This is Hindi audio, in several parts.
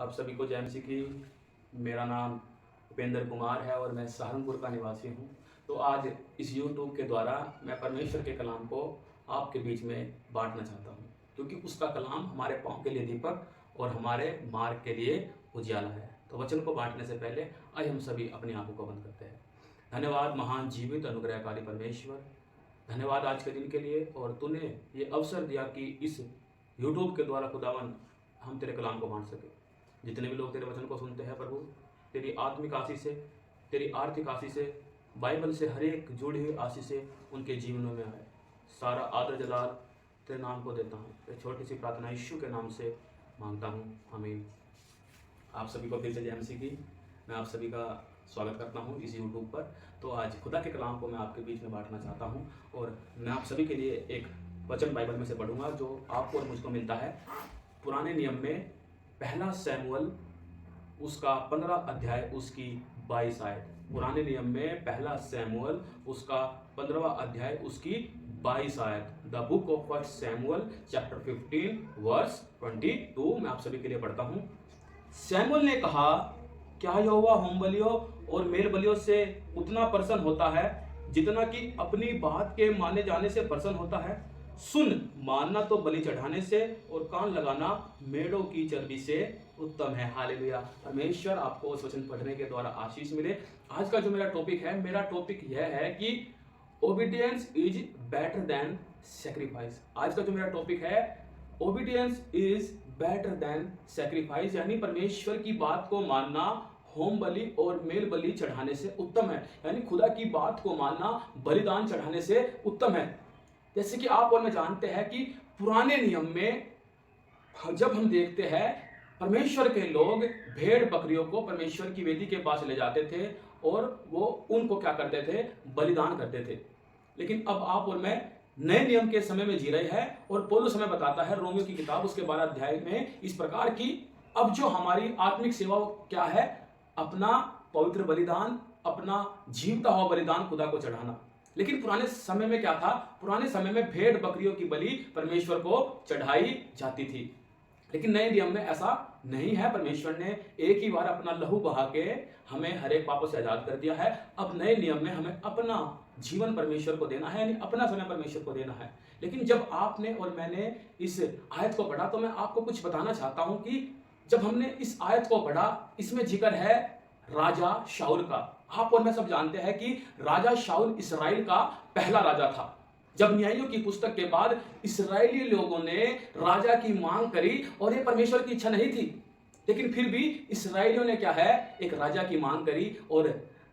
आप सभी को जय मसीह की। मेरा नाम उपेंद्र कुमार है और मैं सहारनपुर का निवासी हूँ। तो आज इस YouTube के द्वारा मैं परमेश्वर के कलाम को आपके बीच में बांटना चाहता हूँ, क्योंकि उसका कलाम हमारे पाँव के लिए दीपक और हमारे मार्ग के लिए उजाला है। तो वचन को बांटने से पहले आज हम सभी अपनी आंखों को बंद करते हैं। धन्यवाद महान जीवित अनुग्रहकारी परमेश्वर, धन्यवाद आज के दिन के लिए, और तूने ये अवसर दिया कि इस YouTube के द्वारा खुदावन हम तेरे कलाम को बांट सके। जितने भी लोग तेरे वचन को सुनते हैं प्रभु, तेरी आत्मिक आशीष से, तेरी आर्थिक आशीष से, बाइबल से हर एक जुड़ी हुई आशीष से उनके जीवनों में आए। सारा आदर जलाल तेरे नाम को देता हूँ। एक छोटी सी प्रार्थना यीशु के नाम से मांगता हूँ, आमीन। आप सभी को फिर से जय मसीह की। मैं आप सभी का स्वागत करता हूँ इस YouTube पर। तो आज खुदा के कलाम को मैं आपके बीच में बांटना चाहता हूँ, और मैं आप सभी के लिए एक वचन बाइबल में से पढ़ूंगा जो आपको और मुझको मिलता है पुराने नियम में पहला शमूएल उसका 15 अध्याय उसकी 22 आयत। पुराने नियम में पहला शमूएल उसका 15वां अध्याय उसकी 22 आयत। द बुक ऑफ फर्स्ट शमूएल चैप्टर 15 वर्स 22 मैं आप सभी के लिए पढ़ता हूँ। शमूएल ने कहा, क्या यहोवा होम बलियों और मेल बलियों से उतना प्रसन्न होता है जितना कि अपनी बात के माने जाने से प्रसन्न होता है? सुन, मानना तो बलि चढ़ाने से और कान लगाना मेढ़ों की चर्बी से उत्तम है। हालेलुया। परमेश्वर आपको उस वचन पढ़ने के द्वारा आशीष मिले। आज का जो मेरा टॉपिक यह है कि obedience is better than sacrifice. आज का जो मेरा टॉपिक है, obedience is better than sacrifice, यानी परमेश्वर की बात को मानना होम बलि और मेल बलि चढ़ाने से उत्तम है। यानी खुदा की बात को मानना बलिदान चढ़ाने से उत्तम है। जैसे कि आप और मैं जानते हैं कि पुराने नियम में जब हम देखते हैं, परमेश्वर के लोग भेड़ बकरियों को परमेश्वर की वेदी के पास ले जाते थे और वो उनको क्या करते थे? बलिदान करते थे। लेकिन अब आप और मैं नए नियम के समय में जी रहे हैं, और पौलुस हमें बताता है रोमियो की किताब उसके 12 अध्याय में इस प्रकार की अब जो हमारी आत्मिक सेवा क्या है? अपना पवित्र बलिदान, अपना जीवता हुआ बलिदान खुदा को चढ़ाना। लेकिन पुराने समय में क्या था? पुराने समय में भेड़ बकरियों की बलि परमेश्वर को चढ़ाई जाती थी। लेकिन नए नियम में ऐसा नहीं है। परमेश्वर ने एक ही बार अपना लहू बहा के हमें हर एक पापों से आजाद कर दिया है। अब नए नियम में हमें अपना जीवन परमेश्वर को देना है, यानी अपना समय परमेश्वर को देना है। लेकिन जब आपने और मैंने इस आयत को पढ़ा तो मैं आपको कुछ बताना चाहता हूं कि जब हमने इस आयत को पढ़ा, इसमें जिक्र है राजा शाऊल का। आप और मैं सब जानते हैं कि राजा शाऊल इस्राएल का पहला राजा था। जब न्यायियों की पुस्तक के बाद इस्राएली लोगों ने राजा की मांग करी, और ये परमेश्वर की इच्छा नहीं थी, लेकिन फिर भी इस्राएलियों ने क्या है? एक राजा की मांग करी, और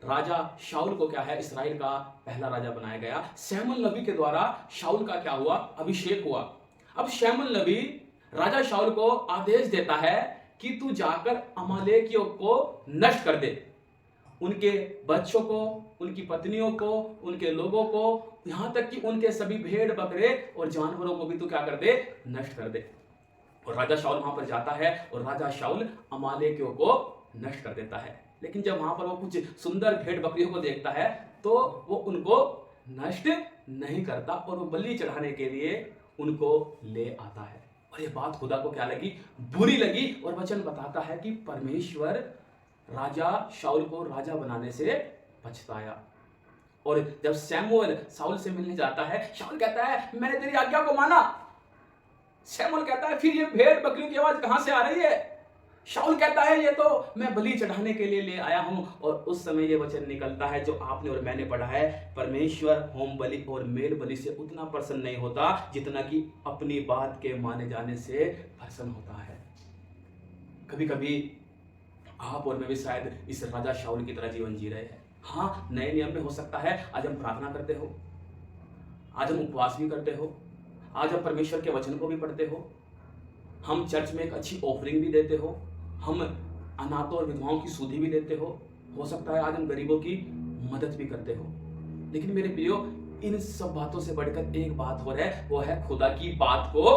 राजा शाऊल को क्या है? इस्राएल का पहला राजा बनाया गया। शमूएल नबी के द्वारा शाऊल का क्या हुआ? अभिषेक हुआ। अब शमूएल नबी राजा शाऊल को आदेश देता है कि तू जाकर अमालेकियों को नष्ट कर दे, उनके बच्चों को, उनकी पत्नियों को, उनके लोगों को, यहां तक कि उनके सभी भेड़ बकरे और जानवरों को भी तू क्या कर दे? नष्ट कर दे। और राजा शाऊल वहां पर जाता है और राजा शाऊल अमालेकियों को नष्ट कर देता है। लेकिन जब वहां पर वो कुछ सुंदर भेड़ बकरियों को देखता है तो वो उनको नष्ट नहीं करता, और वो बलि चढ़ाने के लिए उनको ले आता है। और ये बात खुदा को क्या लगी? बुरी लगी। और वचन बताता है कि परमेश्वर राजा शाऊल को राजा बनाने से पछताया। और जब शमूएल शाऊल से मिलने जाता है, शाऊल कहता है मैंने तेरी आज्ञा को माना। शमूएल कहता है फिर ये भेड़ बकरियों की आवाज कहां से आ रही है? शाऊल कहता है ये तो मैं बलि चढ़ाने के लिए ले आया हूं। और उस समय ये वचन निकलता है जो आपने और मैंने पढ़ा है, परमेश्वर होम बलि और मेल बलि से उतना प्रसन्न नहीं होता जितना कि अपनी बात के माने जाने से प्रसन्न होता है। कभी कभी आप और मैं भी शायद इस राजा शाऊल की तरह जीवन जी रहे हैं। हाँ, नए नियम में हो सकता है आज हम प्रार्थना करते हो, आज हम उपवास भी करते हो, आज हम परमेश्वर के वचन को भी पढ़ते हो, हम चर्च में एक अच्छी ऑफरिंग भी देते हो, हम अनाथों और विधवाओं की सुधि भी देते हो सकता है आज हम गरीबों की मदद भी करते हो। लेकिन मेरे प्रियो, इन सब बातों से बढ़कर एक बात हो रहा है, वो है खुदा की बात को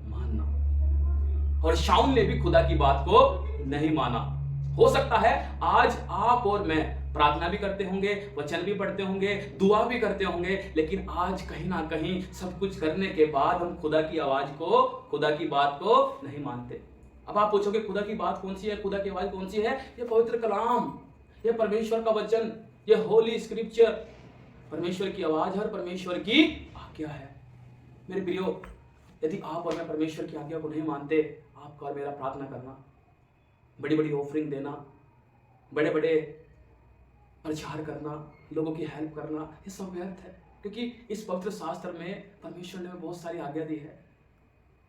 मानना। और शाऊल ने भी खुदा की बात को नहीं माना। हो सकता है आज आप और मैं प्रार्थना भी करते होंगे, वचन भी पढ़ते होंगे, दुआ भी करते होंगे, लेकिन आज कहीं ना कहीं सब कुछ करने के बाद हम खुदा की आवाज को, खुदा की बात को नहीं मानते। अब आप पूछोगे खुदा की बात कौन सी है, खुदा की आवाज कौन सी है? ये पवित्र कलाम, ये परमेश्वर का वचन, ये होली स्क्रिप्चर परमेश्वर की आवाज है और परमेश्वर की आज्ञा है। मेरे प्रियो, यदि आप और मैं परमेश्वर की आज्ञा को नहीं मानते, आपका और मेरा प्रार्थना करना, बड़ी बड़ी ऑफरिंग देना, बड़े बड़े प्रचार करना, लोगों की हेल्प करना, ये सब व्यर्थ है। क्योंकि इस पवित्र शास्त्र में परमेश्वर ने बहुत सारी आज्ञा दी है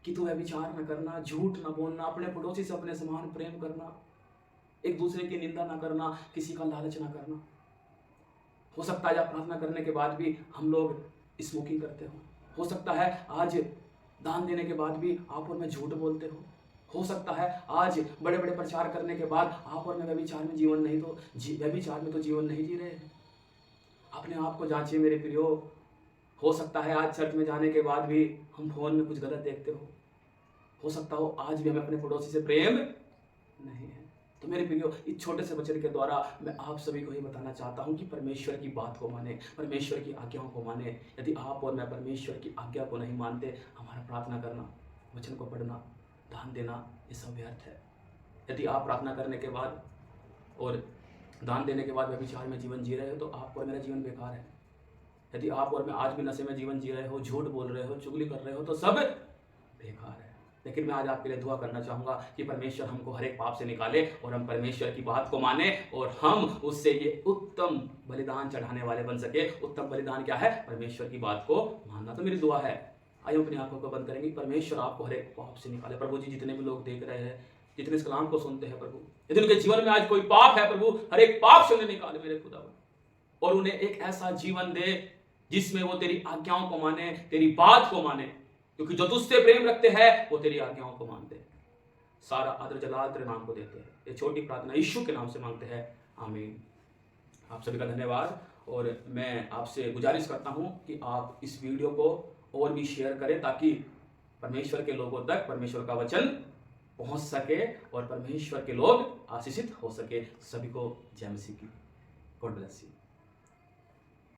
कि तू व्यभिचार न करना, झूठ न बोलना, अपने पड़ोसी से अपने समान प्रेम करना, एक दूसरे की निंदा न करना, किसी का लालच न करना। हो सकता है आप प्रार्थना करने के बाद भी हम लोग स्मोकिंग करते हो सकता है आज दान देने के बाद भी आप और मैं झूठ बोलते हो सकता है आज बड़े बड़े प्रचार करने के बाद आप और मैं व्यभिचार में व्यभिचार में तो जीवन नहीं जी रहे हैं। अपने आप को जांचिए मेरे प्रियो। हो सकता है आज चर्च में जाने के बाद भी हम फोन में कुछ गलत देखते हो सकता हो आज भी हमें अपने पड़ोसी से प्रेम नहीं है। तो मेरे प्रियो, इस छोटे से वचन के द्वारा मैं आप सभी को ही बताना चाहता हूं कि परमेश्वर की बात को माने, परमेश्वर की आज्ञाओं को माने। यदि आप और मैं परमेश्वर की आज्ञा को नहीं मानते, हमारा प्रार्थना करना, वचन को पढ़ना, दान देना, ये सब व्यर्थ है। यदि आप प्रार्थना करने के बाद और दान देने के बाद व्यभिचार में जीवन जी रहे हो तो आपको और मेरा जीवन बेकार है। यदि आप और मैं आज भी नशे में जीवन जी रहे हो, झूठ बोल रहे हो, चुगली कर रहे हो, तो सब बेकार है। लेकिन मैं आज आपके लिए दुआ करना चाहूंगा कि परमेश्वर हमको हर एक पाप से निकाले और हम परमेश्वर की बात को माने और हम उससे ये उत्तम बलिदान चढ़ाने वाले बन सके। उत्तम बलिदान क्या है? परमेश्वर की बात को मानना। तो मेरी दुआ है, आइए अपनी आंखों को बंद करेंगे। परमेश्वर आपको हर एक पाप से निकाले। प्रभु जी, जितने भी लोग देख रहे हैं, जितने इस कलाम को सुनते हैं प्रभु, यदि उनके जीवन में आज कोई पाप है प्रभु, हर एक पाप से उन्हें निकाले मेरे खुदा, और उन्हें एक ऐसा जीवन दे जिसमें वो तेरी आज्ञाओं को माने, तेरी बात को माने, क्योंकि जो तुझसे प्रेम रखते हैं वो तेरी आज्ञाओं को मानते हैं। सारा आदर जलाल तेरे नाम को देते हैं। ये छोटी प्रार्थना यीशु के नाम से मांगते हैं, आमीन। आप सभी का धन्यवाद। और मैं आपसे गुजारिश करता हूं कि आप इस वीडियो को और भी शेयर करें ताकि परमेश्वर के लोगों तक परमेश्वर का वचन पहुंच सके और परमेश्वर के लोग आशीषित हो सके। सभी को जय मसीह की। God bless you.